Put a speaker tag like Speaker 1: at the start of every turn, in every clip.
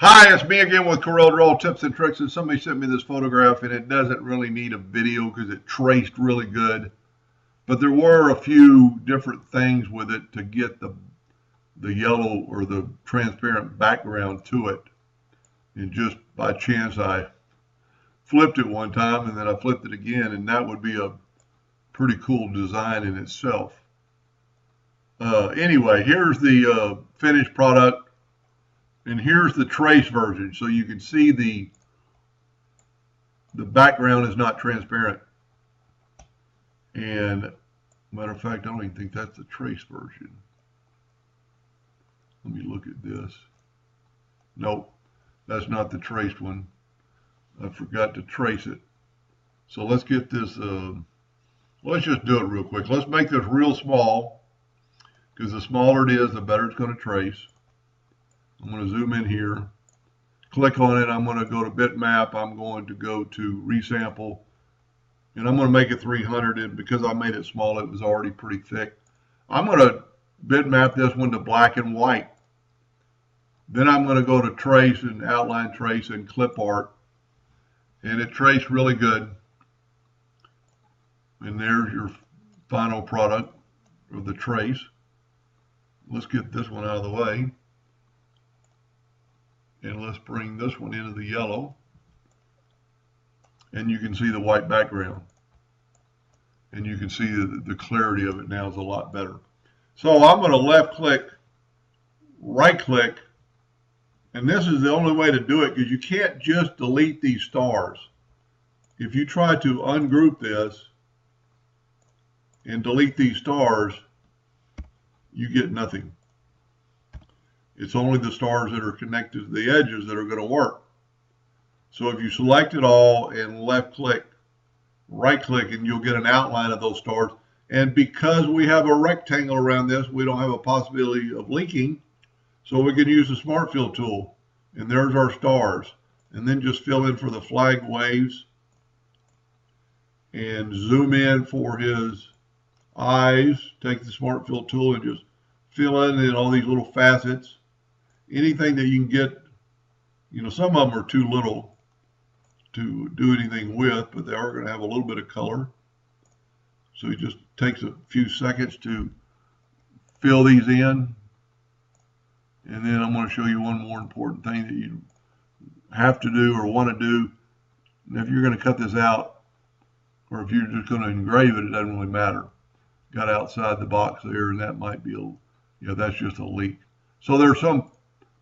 Speaker 1: Hi, it's me again with Corel Draw Tips and Tricks, and somebody sent me this photograph, and it doesn't really need a video because it traced really good. But there were a few different things with it to get the yellow or the transparent background to it. And just by chance, I flipped it one time, and then I flipped it again, and that would be a pretty cool design in itself. Anyway, here's the finished product. And here's the trace version, so you can see the background is not transparent. And matter of fact, I don't even think that's the trace version. Let me look at this. Nope, that's not the traced one. I forgot to trace it. So let's get this, let's just do it real quick. Let's make this real small, because the smaller it is, the better it's going to trace. I'm going to zoom in here, click on it. I'm going to go to bitmap. I'm going to go to resample, and I'm going to make it 300. And because I made it small, it was already pretty thick. I'm going to bitmap this one to black and white. Then I'm going to go to trace and outline trace and clip art, and it traced really good. And there's your final product of the trace. Let's get this one out of the way. And let's bring this one into the yellow. And you can see the white background. And you can see the clarity of it now is a lot better. So I'm going to left click, right click. And this is the only way to do it, because you can't just delete these stars. If you try to ungroup this and delete these stars, you get nothing. It's only the stars that are connected to the edges that are going to work. So if you select it all and left click, right click, and you'll get an outline of those stars. And because we have a rectangle around this, we don't have a possibility of leaking. So we can use the Smart Fill tool. And there's our stars. And then just fill in for the flag waves. And zoom in for his eyes. Take the Smart Fill tool and just fill in all these little facets. Anything that you can get, you know, some of them are too little to do anything with, but they are going to have a little bit of color. So it just takes a few seconds to fill these in. And then I'm going to show you one more important thing that you have to do or want to do. And if you're going to cut this out, or if you're just going to engrave it, it doesn't really matter. Got outside the box there, and that might be that's just a leak. So there's some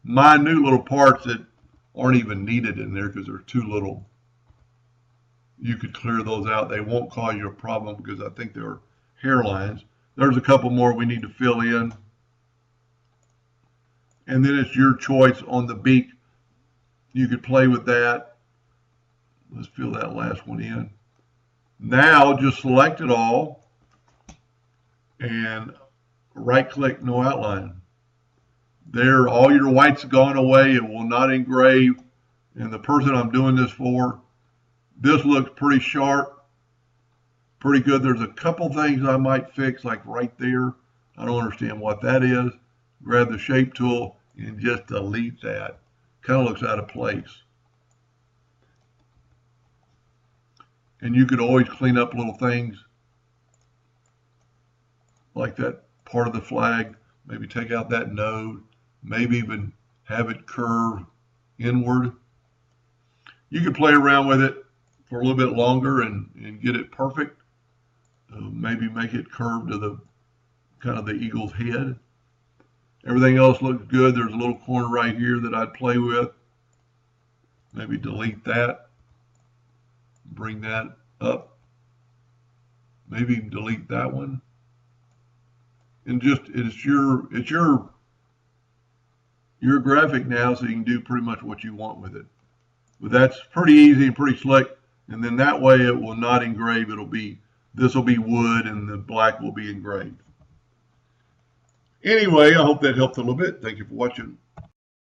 Speaker 1: minute little parts that aren't even needed in there because they're too little. You could clear those out. They won't cause you a problem because I think they're hairlines. There's a couple more we need to fill in. And then it's your choice on the beak. You could play with that. Let's fill that last one in. Now just select it all and right click, no outline. There, all your white's gone away. It will not engrave. And the person I'm doing this for, this looks pretty sharp, pretty good. There's a couple things I might fix, like right there. I don't understand what that is. Grab the shape tool and just delete that. Kind of looks out of place. And you could always clean up little things like that part of the flag. Maybe take out that node. Maybe even have it curve inward. You can play around with it for a little bit longer and get it perfect. Maybe make it curve to the kind of the eagle's head. Everything else looks good. There's a little corner right here that I'd play with. Maybe delete that. Bring that up. Maybe even delete that one. And just it's your graphic now, so you can do pretty much what you want with it. But that's pretty easy and pretty slick. And then that way it will not engrave. This will be wood and the black will be engraved. Anyway, I hope that helped a little bit. Thank you for watching.